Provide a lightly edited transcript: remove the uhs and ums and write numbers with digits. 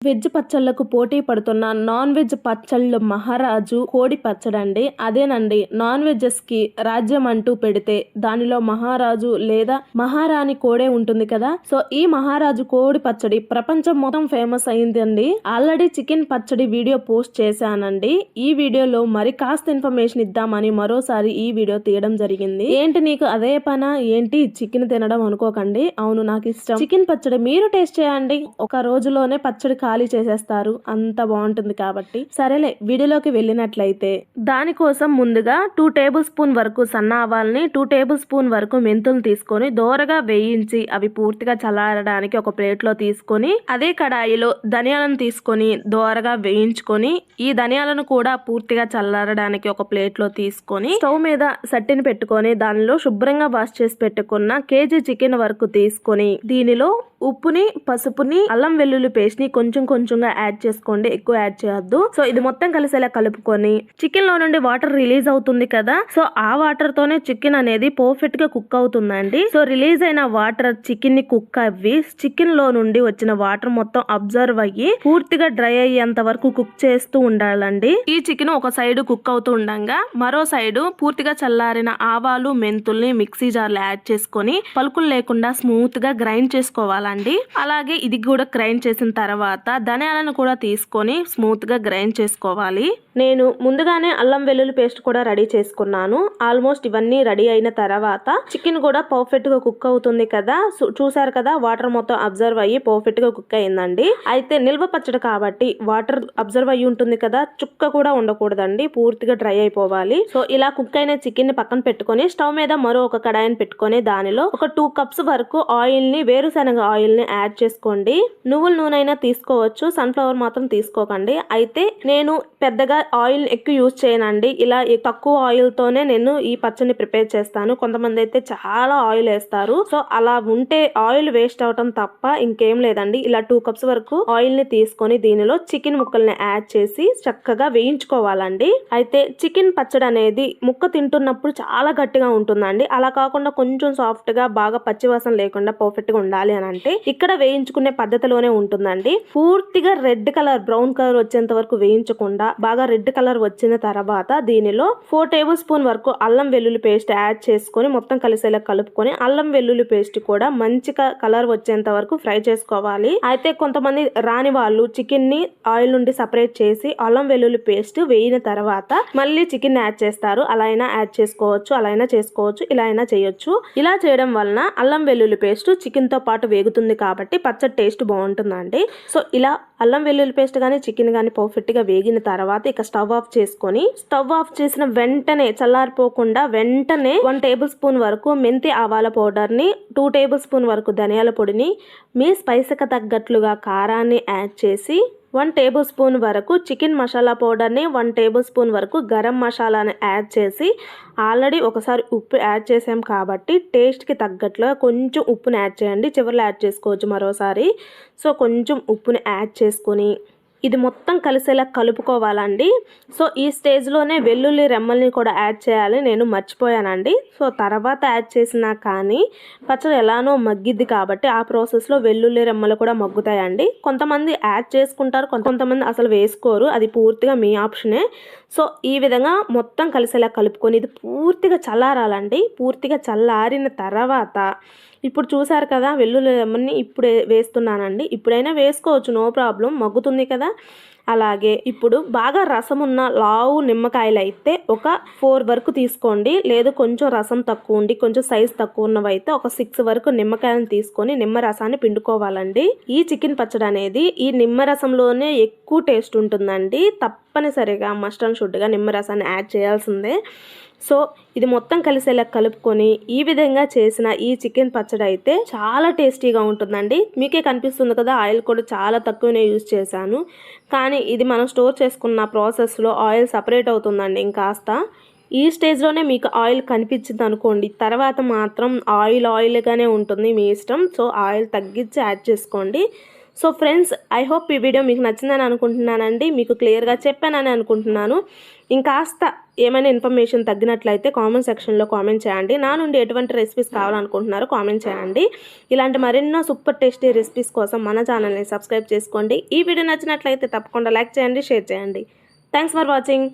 Veg పచ్చళ్లకు పోటీ పడుతున్న non veg పచ్చళ్ళు మహారాజు కోడి పచ్చడండి. అదేనండి, నాన్ వెజ్జెస్ కి రాజ్యం అంటూ పెడితే దానిలో మహారాజు లేదా మహారాణి కోడే ఉంటుంది కదా. సో ఈ మహారాజు కోడి పచ్చడి ప్రపంచం మొత్తం ఫేమస్ అయిందండి. ఆల్రెడీ చికెన్ పచ్చడి వీడియో పోస్ట్ చేశానండి. ఈ వీడియోలో మరి కాస్త ఇన్ఫర్మేషన్ ఇద్దామని మరోసారి ఈ వీడియో తీయడం జరిగింది. ఏంటి నీకు అదే పనా ఏంటి చికెన్ తినడం అనుకోకండి. అవును, నాకు ఇష్టం చికెన్ పచ్చడి. మీరు టేస్ట్ చేయండి. ఒక రోజులోనే పచ్చడి ఖాళీ చేసేస్తారు, అంత బాగుంటుంది కాబట్టి. సరేలే, వీడియోలోకి వెళ్ళినట్లయితే దానికోసం ముందుగా 2 టేబుల్ స్పూన్ వరకు సన్న ఆవాల్ని, 2 టేబుల్ స్పూన్ వరకు మెంతులు తీసుకొని దోరగా వేయించి అవి పూర్తిగా చల్లారడానికి ఒక ప్లేట్ లో తీసుకొని అదే కడాయిలో ధనియాలను తీసుకొని దోరగా వేయించుకొని ఈ ధనియాలను కూడా పూర్తిగా చల్లారడానికి ఒక ప్లేట్ లో తీసుకొని స్టవ్ మీద సట్టిని పెట్టుకొని దానిలో శుభ్రంగా వాష్ చేసి పెట్టుకున్న కేజీ చికెన్ వరకు తీసుకొని దీనిలో ఉప్పుని, పసుపుని, అల్లం వెల్లుల్లి పేస్ట్ ని కొంచెం కొంచెంగా యాడ్ చేసుకోండి, ఎక్కువ యాడ్ చేయొద్దు. సో ఇది మొత్తం కలిసేలా కలుపుకొని చికెన్ లో నుండి వాటర్ రిలీజ్ అవుతుంది కదా, సో ఆ వాటర్ తోనే చికెన్ అనేది పర్ఫెక్ట్ గా కుక్ అవుతుందండి. సో రిలీజ్ అయిన వాటర్ చికెన్ ని కుక్ అవ్వి చికెన్ లో నుండి వచ్చిన వాటర్ మొత్తం అబ్జర్వ్ అయ్యి పూర్తిగా డ్రై అయ్యేంత వరకు కుక్ చేస్తూ ఉండాలండి. ఈ చికెన్ ఒక సైడ్ కుక్ అవుతూ ఉండగా మరో సైడ్ పూర్తిగా చల్లారిన ఆవాలు, మెంతుల్ని మిక్సీ జార్ లో యాడ్ చేసుకొని పలుకులు లేకుండా స్మూత్ గా గ్రైండ్ చేసుకోవాలి. అలాగే ఇది కూడా గ్రైండ్ చేసిన తర్వాత ధనియాలను కూడా తీసుకొని స్మూత్ గా గ్రైండ్ చేసుకోవాలి. నేను ముందుగానే అల్లం వెల్లుల్లి పేస్ట్ కూడా రెడీ చేసుకున్నాను. ఆల్మోస్ట్ ఇవన్నీ రెడీ అయిన తర్వాత చికెన్ కూడా పర్ఫెక్ట్ గా కుక్ అవుతుంది కదా. చూసారు కదా, వాటర్ మొత్తం అబ్జర్వ్ అయ్యి పర్ఫెక్ట్ గా కుక్ అయిందండి. అయితే నిల్వ పచ్చడి కాబట్టి వాటర్ అబ్జర్వ్ అయ్యి ఉంటుంది కదా, చుక్క కూడా ఉండకూడదండి, పూర్తిగా డ్రై అయిపోవాలి. సో ఇలా కుక్ అయిన చికెన్ ని పక్కన పెట్టుకొని స్టవ్ మీద మరో ఒక కడాయిని పెట్టుకొని దానిలో ఒక 2 కప్స్ వరకు ఆయిల్ ని, వేరుశనగ ఆయిల్ ని యాడ్ చేసుకోండి. నువ్వుల నూనె అయినా తీసుకోవచ్చు, సన్ఫ్లవర్ మాత్రం తీసుకోకండి. అయితే నేను పెద్దగా ఆయిల్ ఎక్కువ యూజ్ చేయనండి. ఇలా తక్కువ ఆయిల్ తోనే నేను ఈ పచ్చడిని ప్రిపేర్ చేస్తాను. కొంతమంది అయితే చాలా ఆయిల్ వేస్తారు. సో అలా ఉంటే ఆయిల్ వేస్ట్ అవటం తప్ప ఇంకేం లేదండి. ఇలా 2 కప్స్ వరకు ఆయిల్ ని తీసుకొని దీనిలో చికెన్ ముక్కల్ని యాడ్ చేసి చక్కగా వేయించుకోవాలండి. అయితే చికెన్ పచ్చడి అనేది ముక్క తింటున్నప్పుడు చాలా గట్టిగా ఉంటుందండి. అలా కాకుండా కొంచెం సాఫ్ట్ గా బాగా పచ్చివాసన లేకుండా పర్ఫెక్ట్ గా ఉండాలి అని అంటే ఇక్కడ వేయించుకునే పద్ధతిలోనే ఉంటుందండి. పూర్తిగా రెడ్ కలర్, బ్రౌన్ కలర్ వచ్చేంత వరకు వేయించకుండా బాగా రెడ్ కలర్ వచ్చిన తర్వాత దీనిలో 4 టేబుల్ స్పూన్ వరకు అల్లం వెల్లుల్లి పేస్ట్ యాడ్ చేసుకొని మొత్తం కలిసేలా కలుపుకొని అల్లం వెల్లుల్లి పేస్ట్ కూడా మంచిగా కలర్ వచ్చేంత వరకు ఫ్రై చేసుకోవాలి. అయితే కొంతమంది రాని వాళ్ళు చికెన్ ని ఆయిల్ నుండి సపరేట్ చేసి అల్లం వెల్లుల్లి పేస్ట్ వేయిన తర్వాత మళ్ళీ చికెన్ యాడ్ చేస్తారు. అలా అయినా యాడ్ చేసుకోవచ్చు, అలా అయినా చేసుకోవచ్చు, ఇలా అయినా చేయొచ్చు. ఇలా చేయడం వలన అల్లం వెల్లుల్లి పేస్ట్ చికెన్ తో పాటు వేగుతుంది కాబట్టి పచ్చడి టేస్ట్ బాగుంటుందండి. సో ఇలా అల్లం వెల్లుల్లి పేస్ట్ గానీ చికెన్ గానీ పర్ఫెక్ట్ గా వేగిన తర్వాత ఇక స్టవ్ ఆఫ్ చేసుకొని స్టవ్ ఆఫ్ చేసిన వెంటనే చల్లారిపోకుండా వెంటనే 1 టేబుల్ స్పూన్ వరకు మెంతి ఆవాల పౌడర్ ని, 2 టేబుల్ స్పూన్ వరకు ధనియాల పొడిని, మీ స్పైసీకి తగ్గట్లుగా కారాన్ని యాడ్ చేసి 1 టేబుల్ స్పూన్ వరకు చికెన్ మసాలా పౌడర్ని, 1 టేబుల్ స్పూన్ వరకు గరం మసాలాని యాడ్ చేసి ఆల్రెడీ ఒకసారి ఉప్పు యాడ్ చేసాం కాబట్టి టేస్ట్కి తగ్గట్లుగా కొంచెం ఉప్పుని యాడ్ చేయండి. చివరిలో యాడ్ చేసుకోవచ్చు మరోసారి. సో కొంచెం ఉప్పుని యాడ్ చేసుకొని ఇది మొత్తం కలిసేలా కలుపుకోవాలండి. సో ఈ స్టేజ్లోనే వెల్లుల్లి రెమ్మల్ని కూడా యాడ్ చేయాలి, నేను మర్చిపోయానండి. సో తర్వాత యాడ్ చేసినా కానీ పచ్చడి ఎలానో మగ్గిద్ది కాబట్టి ఆ ప్రాసెస్లో వెల్లుల్లి రెమ్మలు కూడా మగ్గుతాయండి. కొంతమంది యాడ్ చేసుకుంటారు, కొంతమంది అసలు వేసుకోరు, అది పూర్తిగా మీ ఆప్షనే. సో ఈ విధంగా మొత్తం కలిసేలా కలుపుకొని ఇది పూర్తిగా చల్లారాలండి. పూర్తిగా చల్లారిన తర్వాత ఇప్పుడు చూసారు కదా, వెల్లుల్లి రెమ్మని ఇప్పుడు వేస్తున్నానండి. ఇప్పుడైనా వేసుకోవచ్చు, నో ప్రాబ్లం, మగ్గుతుంది కదా. అలాగే ఇప్పుడు బాగా రసం ఉన్న లావు నిమ్మకాయలు అయితే ఒక 4 వరకు తీసుకోండి. లేదు కొంచెం రసం తక్కువ ఉండి కొంచెం సైజ్ తక్కువ ఉన్నవైతే ఒక 6 వరకు నిమ్మకాయలను తీసుకొని నిమ్మ రసాన్ని పిండుకోవాలండి. ఈ చికెన్ పచ్చడి అనేది ఈ నిమ్మ రసంలోనే ఎక్కువ టేస్ట్ ఉంటుందండి. తప్పనిసరిగా మస్ట్ అండ్ షుడ్గా నిమ్మ రసాన్ని యాడ్ చేయాల్సిందే. సో ఇది మొత్తం కలిసేలా కలుపుకొని ఈ విధంగా చేసిన ఈ చికెన్ పచ్చడి అయితే చాలా టేస్టీగా ఉంటుందండి. మీకే కనిపిస్తుంది కదా, ఆయిల్ కూడా చాలా తక్కువనే యూజ్ చేశాను. కానీ ఇది మనం స్టోర్ చేసుకున్న ప్రాసెస్లో ఆయిల్ సపరేట్ అవుతుందండి ఇంకాస్త. ఈ స్టేజ్లోనే మీకు ఆయిల్ కనిపించింది అనుకోండి, తర్వాత మాత్రం ఆయిల్గానే ఉంటుంది, మీ ఇష్టం. సో ఆయిల్ తగ్గించి యాడ్ చేసుకోండి. సో ఫ్రెండ్స్, ఐ హోప్ ఈ వీడియో మీకు నచ్చిందని అనుకుంటున్నానండి. మీకు క్లియర్గా చెప్పానని అనుకుంటున్నాను. ఇంకాస్త ఏమైనా ఇన్ఫర్మేషన్ తగ్గినట్లయితే కామెంట్ సెక్షన్లో కామెంట్ చేయండి. నా నుండి ఎటువంటి రెసిపీస్ కావాలనుకుంటున్నారో కామెంట్ చేయండి. ఇలాంటి మరెన్నో సూపర్ టేస్టీ రెసిపీస్ కోసం మన ఛానల్ని సబ్స్క్రైబ్ చేసుకోండి. ఈ వీడియో నచ్చినట్లయితే తప్పకుండా లైక్ చేయండి, షేర్ చేయండి. Thanks for watching.